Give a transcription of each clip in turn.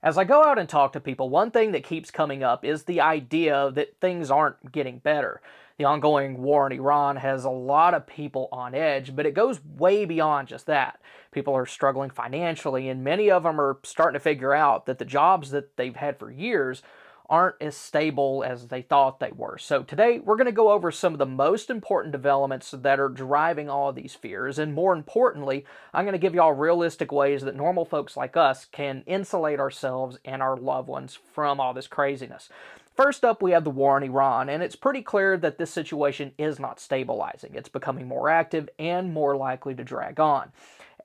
As I go out and talk to people, one thing that keeps coming up is the idea that things aren't getting better. The ongoing war in Iran has a lot of people on edge, but it goes way beyond just that. People are struggling financially, and many of them are starting to figure out that the jobs that they've had for years aren't as stable as they thought they were. So today we're going to go over some of the most important developments that are driving all of these fears, and more importantly, I'm going to give you all realistic ways that normal folks like us can insulate ourselves and our loved ones from all this craziness. First up, we have the war in Iran, and it's pretty clear that this situation is not stabilizing. It's becoming more active and more likely to drag on.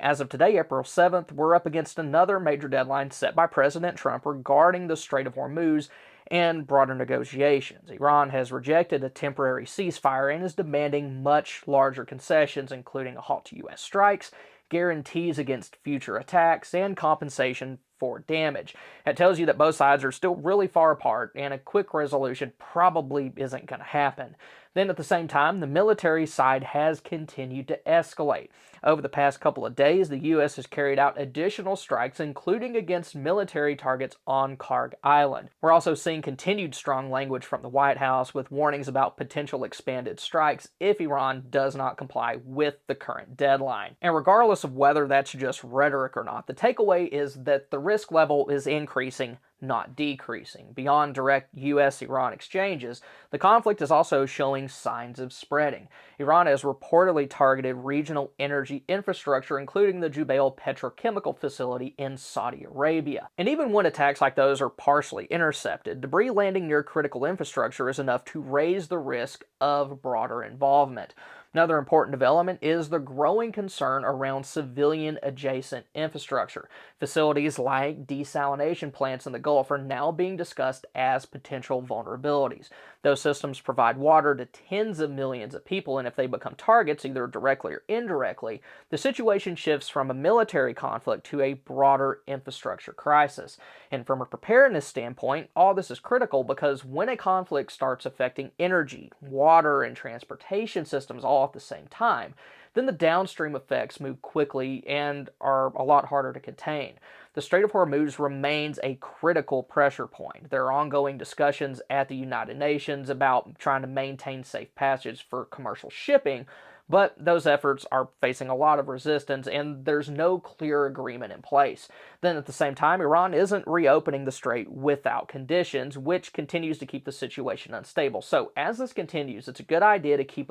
As of today, April 7th, we're up against another major deadline set by President Trump regarding the Strait of Hormuz and broader negotiations. Iran has rejected a temporary ceasefire and is demanding much larger concessions, including a halt to U.S. strikes, guarantees against future attacks, and compensation for damage. It tells you that both sides are still really far apart, and a quick resolution probably isn't going to happen. Then at the same time, the military side has continued to escalate. Over the past couple of days, the U.S. has carried out additional strikes, including against military targets on Karg Island. We're also seeing continued strong language from the White House with warnings about potential expanded strikes if Iran does not comply with the current deadline. And regardless of whether that's just rhetoric or not, the takeaway is that the risk level is increasing, not decreasing. Beyond direct U.S.-Iran exchanges, the conflict is also showing signs of spreading. Iran has reportedly targeted regional energy infrastructure, including the Jubail petrochemical facility in Saudi Arabia. And even when attacks like those are partially intercepted, debris landing near critical infrastructure is enough to raise the risk of broader involvement. Another important development is the growing concern around civilian-adjacent infrastructure. Facilities like desalination plants in the Gulf are now being discussed as potential vulnerabilities. Those systems provide water to tens of millions of people, and if they become targets, either directly or indirectly, the situation shifts from a military conflict to a broader infrastructure crisis. And from a preparedness standpoint, all this is critical because when a conflict starts affecting energy, water, and transportation systems all at the same time, then the downstream effects move quickly and are a lot harder to contain. The Strait of Hormuz remains a critical pressure point. There are ongoing discussions at the United Nations about trying to maintain safe passage for commercial shipping, but those efforts are facing a lot of resistance and there's no clear agreement in place. Then at the same time, Iran isn't reopening the strait without conditions, which continues to keep the situation unstable. So as this continues, it's a good idea to keep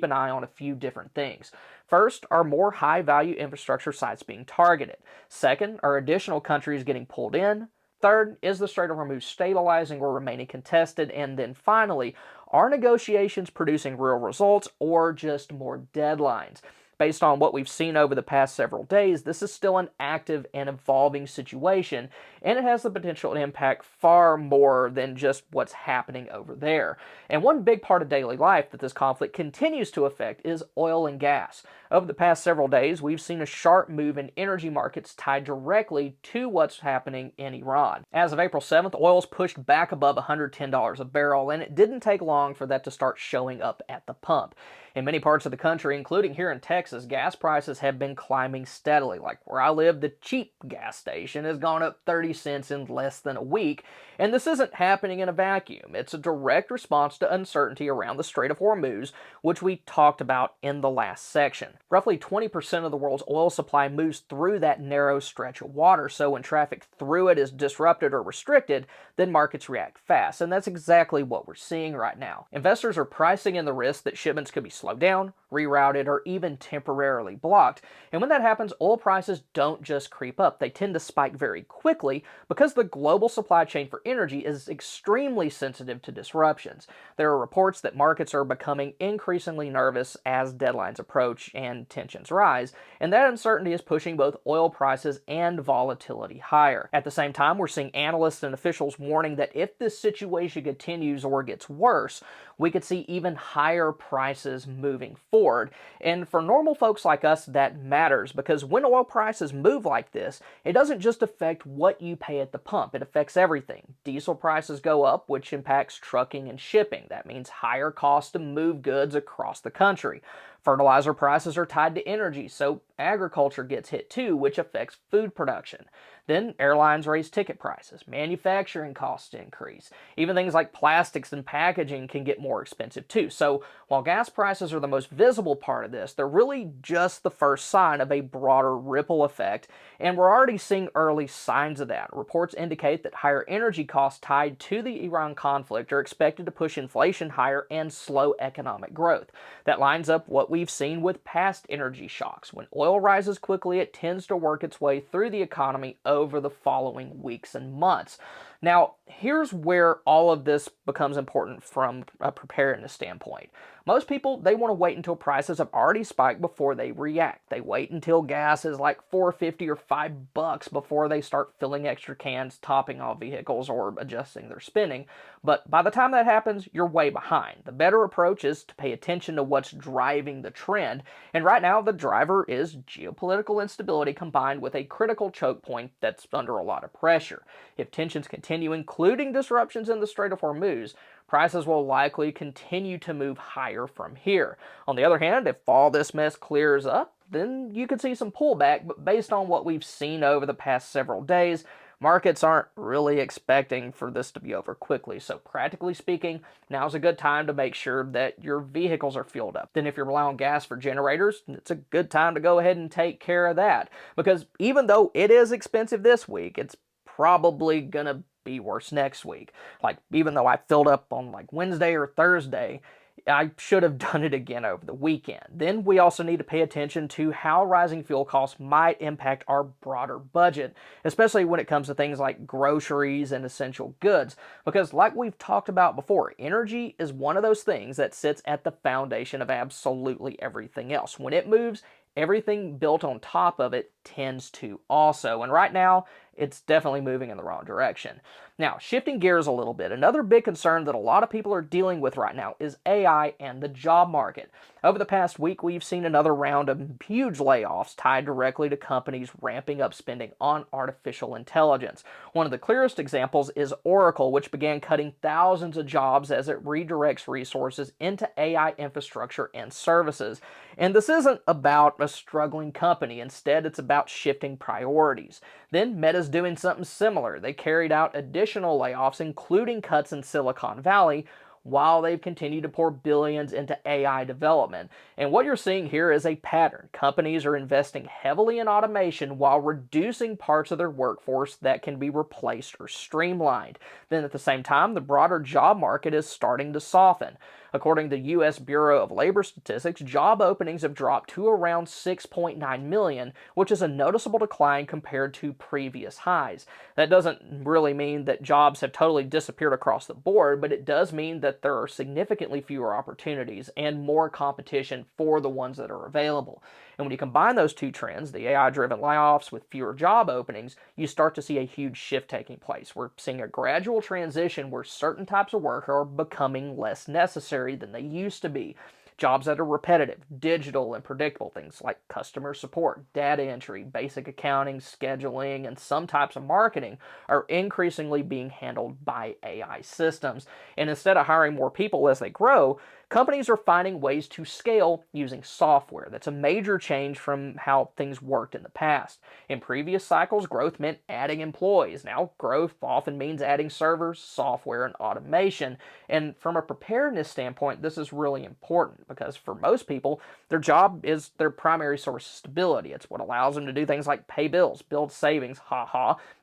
an eye on a few different things. First, are more high-value infrastructure sites being targeted? Second, are additional countries getting pulled in? Third, is the Strait of Hormuz stabilizing or remaining contested? And then finally, are negotiations producing real results or just more deadlines? Based on what we've seen over the past several days, this is still an active and evolving situation, and it has the potential to impact far more than just what's happening over there. And one big part of daily life that this conflict continues to affect is oil and gas. Over the past several days, we've seen a sharp move in energy markets tied directly to what's happening in Iran. As of April 7th, oil's pushed back above $110 a barrel, and it didn't take long for that to start showing up at the pump. In many parts of the country, including here in Texas, gas prices have been climbing steadily. Like where I live, the cheap gas station has gone up 30 cents in less than a week, and this isn't happening in a vacuum. It's a direct response to uncertainty around the Strait of Hormuz, which we talked about in the last section. Roughly 20% of the world's oil supply moves through that narrow stretch of water, so when traffic through it is disrupted or restricted, then markets react fast, and that's exactly what we're seeing right now. Investors are pricing in the risk that shipments could be slowed down, rerouted, or even temporarily blocked. And when that happens, oil prices don't just creep up. They tend to spike very quickly because the global supply chain for energy is extremely sensitive to disruptions. There are reports that markets are becoming increasingly nervous as deadlines approach and tensions rise, and that uncertainty is pushing both oil prices and volatility higher. At the same time, we're seeing analysts and officials warning that if this situation continues or gets worse, we could see even higher prices moving forward. And for normal folks like us, that matters because when oil prices move like this, it doesn't just affect what you pay at the pump, it affects everything. Diesel prices go up, which impacts trucking and shipping. That means higher costs to move goods across the country. Fertilizer prices are tied to energy, so agriculture gets hit too, which affects food production. Then airlines raise ticket prices, manufacturing costs increase. Even things like plastics and packaging can get more expensive too. So while gas prices are the most visible part of this, they're really just the first sign of a broader ripple effect, and we're already seeing early signs of that. Reports indicate that higher energy costs tied to the Iran conflict are expected to push inflation higher and slow economic growth. That lines up what we've seen with past energy shocks. When oil rises quickly, it tends to work its way through the economy over the following weeks and months. Now, here's where all of this becomes important from a preparedness standpoint. Most people, they want to wait until prices have already spiked before they react. They wait until gas is like $4.50 or $5 before they start filling extra cans, topping off vehicles, or adjusting their spending. But by the time that happens, you're way behind. The better approach is to pay attention to what's driving the trend. And right now, the driver is geopolitical instability combined with a critical choke point that's under a lot of pressure. If tensions continue, including disruptions in the Strait of Hormuz, prices will likely continue to move higher from here. On the other hand, if all this mess clears up, then you could see some pullback, but based on what we've seen over the past several days, markets aren't really expecting for this to be over quickly. So practically speaking, now's a good time to make sure that your vehicles are fueled up. Then if you're relying on gas for generators, it's a good time to go ahead and take care of that. Because even though it is expensive this week, it's probably gonna be worse next week. Like, even though I filled up on like Wednesday or Thursday, I should have done it again over the weekend. Then we also need to pay attention to how rising fuel costs might impact our broader budget, especially when it comes to things like groceries and essential goods. Because like we've talked about before, energy is one of those things that sits at the foundation of absolutely everything else. When it moves, everything built on top of it tends to also. And right now, it's definitely moving in the wrong direction. Now, shifting gears a little bit, another big concern that a lot of people are dealing with right now is AI and the job market. Over the past week, we've seen another round of huge layoffs tied directly to companies ramping up spending on artificial intelligence. One of the clearest examples is Oracle, which began cutting thousands of jobs as it redirects resources into AI infrastructure and services. And this isn't about a struggling company. Instead, it's about shifting priorities. Then Meta's doing something similar. They carried out additional layoffs, including cuts in Silicon Valley, while they've continued to pour billions into AI development. And what you're seeing here is a pattern. Companies are investing heavily in automation while reducing parts of their workforce that can be replaced or streamlined. Then at the same time, the broader job market is starting to soften. According to the U.S. Bureau of Labor Statistics, job openings have dropped to around 6.9 million, which is a noticeable decline compared to previous highs. That doesn't really mean that jobs have totally disappeared across the board, but it does mean that there are significantly fewer opportunities and more competition for the ones that are available. And when you combine those two trends, the AI-driven layoffs with fewer job openings, you start to see a huge shift taking place. We're seeing a gradual transition where certain types of work are becoming less necessary than they used to be. Jobs that are repetitive, digital, and predictable, things like customer support, data entry, basic accounting, scheduling, and some types of marketing, are increasingly being handled by AI systems. And instead of hiring more people as they grow, companies are finding ways to scale using software. That's a major change from how things worked in the past. In previous cycles, growth meant adding employees. Now, growth often means adding servers, software, and automation. And from a preparedness standpoint, this is really important because for most people, their job is their primary source of stability. It's what allows them to do things like pay bills, build savings,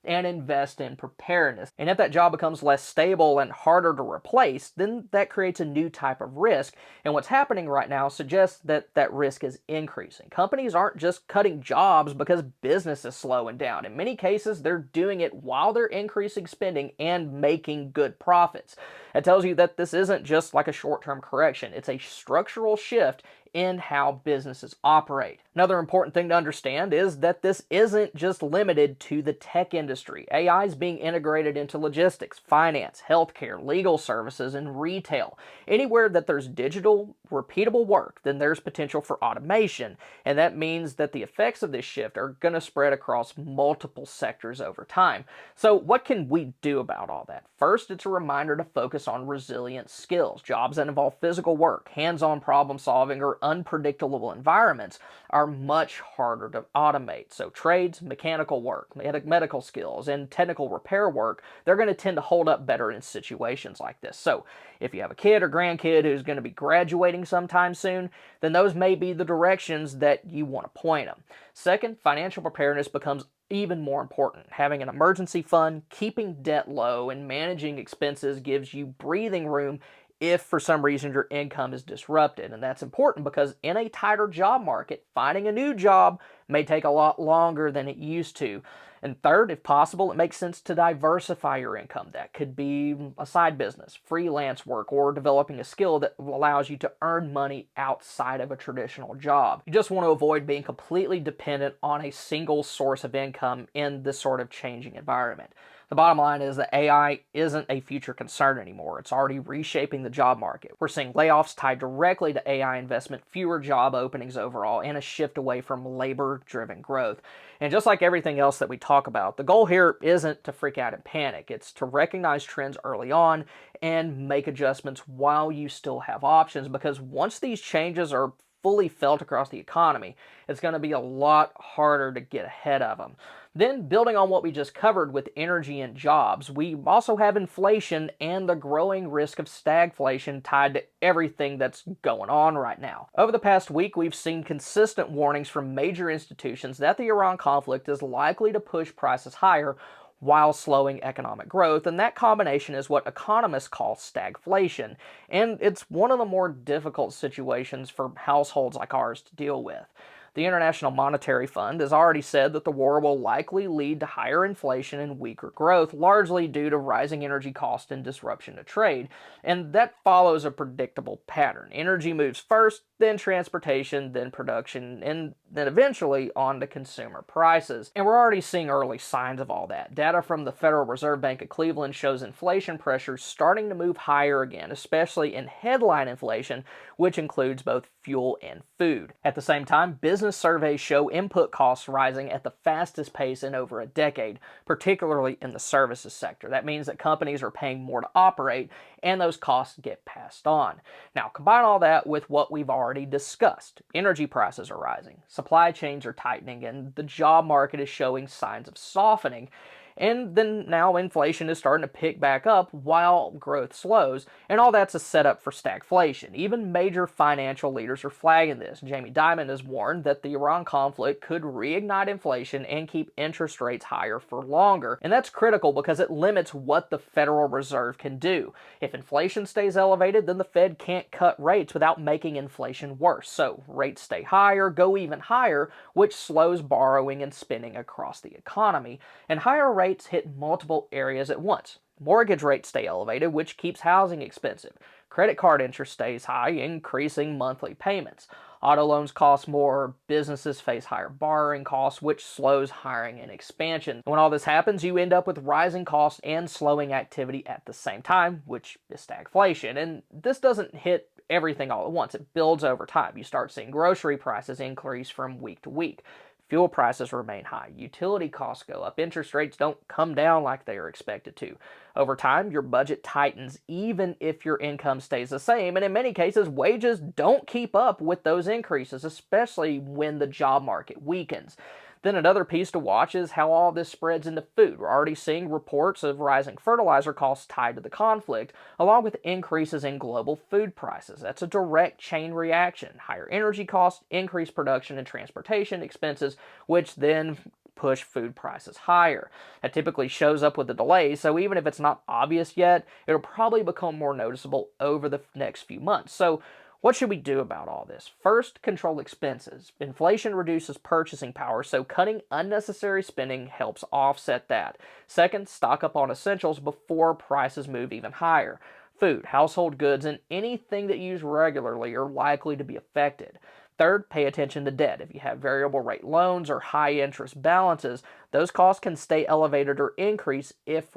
and invest in preparedness. And if that job becomes less stable and harder to replace, then that creates a new type of risk. And what's happening right now suggests that that risk is increasing. Companies aren't just cutting jobs because business is slowing down. In many cases, they're doing it while they're increasing spending and making good profits. It tells you that this isn't just like a short-term correction. It's a structural shift in how businesses operate. Another important thing to understand is that this isn't just limited to the tech industry. AI is being integrated into logistics, finance, healthcare, legal services, and retail. Anywhere that there's digital, repeatable work, then there's potential for automation, and that means that the effects of this shift are going to spread across multiple sectors over time. So what can we do about all that? First, it's a reminder to focus on resilient skills, jobs that involve physical work, hands-on problem solving, or unpredictable environments are much harder to automate. So trades, mechanical work, medical skills, and technical repair work, they're going to tend to hold up better in situations like this. So if you have a kid or grandkid who's going to be graduating sometime soon, then those may be the directions that you want to point them. Second, financial preparedness becomes even more important. Having an emergency fund, keeping debt low, and managing expenses gives you breathing room if for some reason your income is disrupted. And that's important because in a tighter job market, finding a new job may take a lot longer than it used to. And third, if possible, it makes sense to diversify your income. That could be a side business, freelance work, or developing a skill that allows you to earn money outside of a traditional job. You just want to avoid being completely dependent on a single source of income in this sort of changing environment. The bottom line is that AI isn't a future concern anymore. It's already reshaping the job market. We're seeing layoffs tied directly to AI investment, fewer job openings overall, and a shift away from labor-driven growth. And just like everything else that we talk about, the goal here isn't to freak out and panic. It's to recognize trends early on and make adjustments while you still have options, because once these changes are fully felt across the economy, it's going to be a lot harder to get ahead of them. Then, building on what we just covered with energy and jobs, we also have inflation and the growing risk of stagflation tied to everything that's going on right now. Over the past week, we've seen consistent warnings from major institutions that the Iran conflict is likely to push prices higher while slowing economic growth, and that combination is what economists call stagflation, and it's one of the more difficult situations for households like ours to deal with. The International Monetary Fund has already said that the war will likely lead to higher inflation and weaker growth, largely due to rising energy costs and disruption to trade. And that follows a predictable pattern. Energy moves first, then transportation, then production, and then eventually on to consumer prices. And we're already seeing early signs of all that. Data from the Federal Reserve Bank of Cleveland shows inflation pressures starting to move higher again, especially in headline inflation, which includes both fuel and food. At the same time, business surveys show input costs rising at the fastest pace in over a decade, particularly in the services sector. That means that companies are paying more to operate, and those costs get passed on. Now, combine all that with what we've already discussed. Energy prices are rising, supply chains are tightening, and the job market is showing signs of softening. And then now inflation is starting to pick back up while growth slows, and all that's a setup for stagflation. Even major financial leaders are flagging this. Jamie Dimon has warned that the Iran conflict could reignite inflation and keep interest rates higher for longer. And that's critical because it limits what the Federal Reserve can do. If inflation stays elevated, then the Fed can't cut rates without making inflation worse. So rates stay higher, go even higher, which slows borrowing and spending across the economy. And higher rates hit multiple areas at once. Mortgage rates stay elevated, which keeps housing expensive. Credit card interest stays high, increasing monthly payments. Auto loans cost more, businesses face higher borrowing costs, which slows hiring and expansion. When all this happens, you end up with rising costs and slowing activity at the same time, which is stagflation. And this doesn't hit everything all at once. It builds over time. You start seeing grocery prices increase from week to week. Fuel prices remain high, utility costs go up, interest rates don't come down like they are expected to. Over time, your budget tightens even if your income stays the same, and in many cases, wages don't keep up with those increases, especially when the job market weakens. Then another piece to watch is how all this spreads into food. We're already seeing reports of rising fertilizer costs tied to the conflict, along with increases in global food prices. That's a direct chain reaction. Higher energy costs, increased production and transportation expenses, which then push food prices higher. That typically shows up with a delay, so even if it's not obvious yet, it'll probably become more noticeable over the next few months. So what should we do about all this? First, control expenses. Inflation reduces purchasing power, so cutting unnecessary spending helps offset that. Second, stock up on essentials before prices move even higher. Food, household goods, and anything that you use regularly are likely to be affected. Third, pay attention to debt. If you have variable rate loans or high interest balances, Those costs can stay elevated or increase if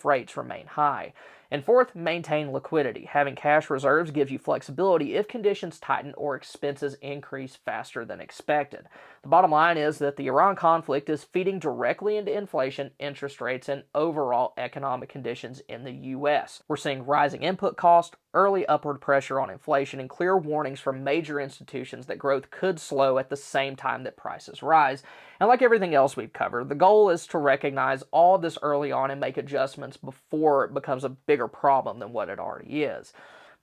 rates remain high. And fourth, maintain liquidity. Having cash reserves gives you flexibility if conditions tighten or expenses increase faster than expected. The bottom line is that the Iran conflict is feeding directly into inflation, interest rates, and overall economic conditions in the U.S. We're seeing rising input costs, early upward pressure on inflation, and clear warnings from major institutions that growth could slow at the same time that prices rise. And like everything else we've covered, the goal is to recognize all this early on and make adjustments before it becomes a bigger problem than what it already is.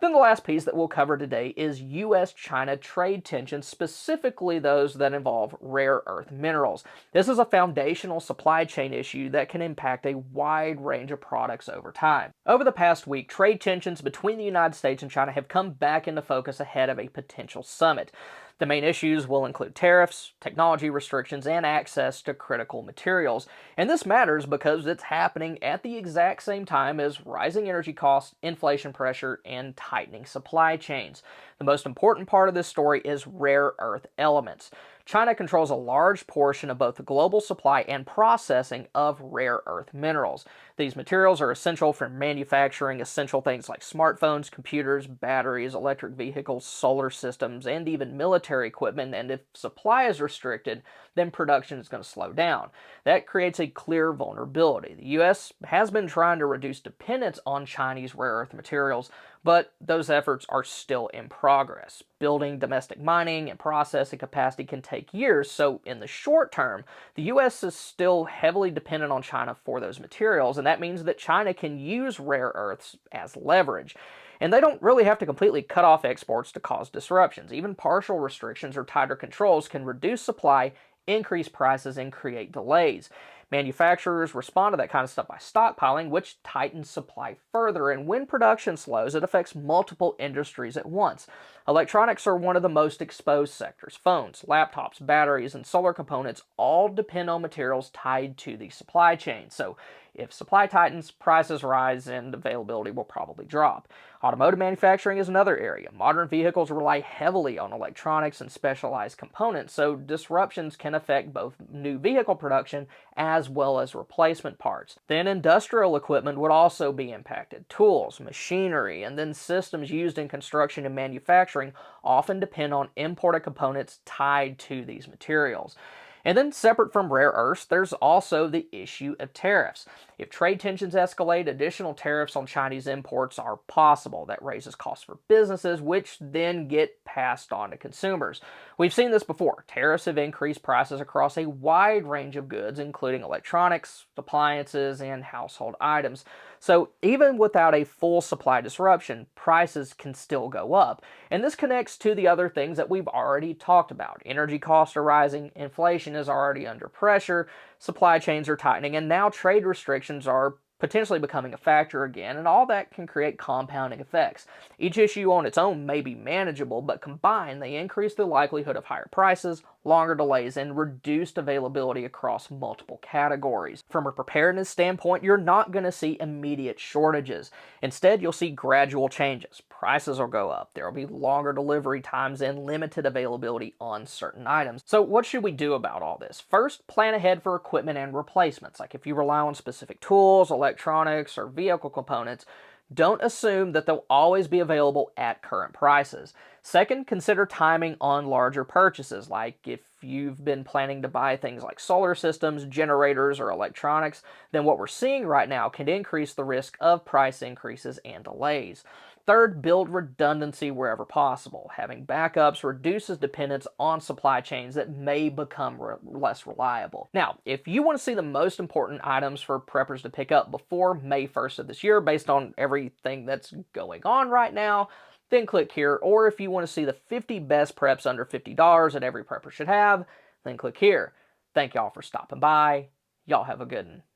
Then the last piece that we'll cover today is U.S.-China trade tensions, specifically those that involve rare earth minerals. This is a foundational supply chain issue that can impact a wide range of products over time. Over the past week, trade tensions between the United States and China have come back into focus ahead of a potential summit. The main issues will include tariffs, technology restrictions, and access to critical materials. And this matters because it's happening at the exact same time as rising energy costs, inflation pressure, and tightening supply chains. The most important part of this story is rare earth elements. China controls a large portion of both the global supply and processing of rare earth minerals. These materials are essential for manufacturing essential things like smartphones, computers, batteries, electric vehicles, solar systems, and even military equipment, and if supply is restricted, then production is going to slow down. That creates a clear vulnerability. The U.S. has been trying to reduce dependence on Chinese rare earth materials, but those efforts are still in progress. Building domestic mining and processing capacity can take years, so in the short term, the U.S. is still heavily dependent on China for those materials, and that means that China can use rare earths as leverage. And they don't really have to completely cut off exports to cause disruptions. Even partial restrictions or tighter controls can reduce supply, increase prices, and create delays. Manufacturers respond to that kind of stuff by stockpiling, which tightens supply further. And when production slows, it affects multiple industries at once. Electronics are one of the most exposed sectors. Phones, laptops, batteries, and solar components all depend on materials tied to the supply chain. So if supply tightens, prices rise, and availability will probably drop. Automotive manufacturing is another area. Modern vehicles rely heavily on electronics and specialized components, so disruptions can affect both new vehicle production as well as replacement parts. Then industrial equipment would also be impacted. Tools, machinery, and then systems used in construction and manufacturing often depend on imported components tied to these materials. And then separate from rare earths, there's also the issue of tariffs. If trade tensions escalate, additional tariffs on Chinese imports are possible. That raises costs for businesses, which then get passed on to consumers. We've seen this before. Tariffs have increased prices across a wide range of goods, including electronics, appliances, and household items. So even without a full supply disruption, prices can still go up. And this connects to the other things that we've already talked about. Energy costs are rising, inflation is already under pressure, supply chains are tightening, and now trade restrictions are potentially becoming a factor again, and all that can create compounding effects. Each issue on its own may be manageable, but combined they increase the likelihood of higher prices, longer delays, and reduced availability across multiple categories. From a preparedness standpoint, you're not going to see immediate shortages. Instead, you'll see gradual changes. Prices will go up, there will be longer delivery times, and limited availability on certain items. So what should we do about all this? First, plan ahead for equipment and replacements. Like if you rely on specific tools, electronics, or vehicle components, don't assume that they'll always be available at current prices. Second, consider timing on larger purchases, like if you've been planning to buy things like solar systems, generators, or electronics, then what we're seeing right now can increase the risk of price increases and delays. Third, build redundancy wherever possible. Having backups reduces dependence on supply chains that may become less reliable. Now, if you want to see the most important items for preppers to pick up before May 1st of this year, based on everything that's going on right now, then click here. Or if you want to see the 50 best preps under $50 that every prepper should have, then click here. Thank y'all for stopping by. Y'all have a good one.